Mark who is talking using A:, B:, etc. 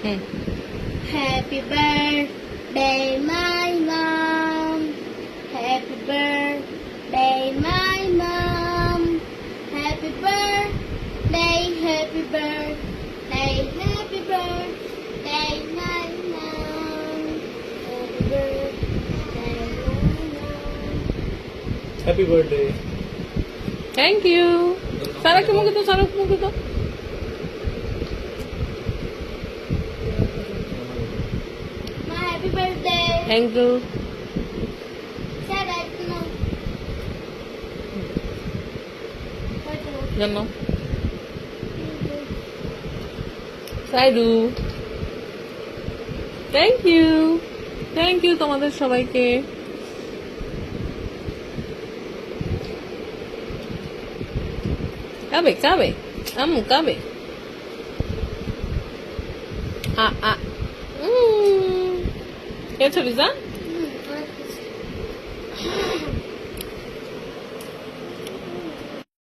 A: Happy birthday, my mom. Happy birthday, my mom. Happy birthday, happy birthday, happy birthday, my mom. Happy birthday, my mom.
B: Happy birthday.
C: Thank you. সারাকে মুখে তো, সারাকে মুখে তো।
A: My happy birthday.
C: Thank you.
A: Said I know.
C: জানো সাইডু, thank you, thank you তোমাদের সবাইকে। কাবে কাবে আম্মু কাবে কে ছবি যা
A: Mm,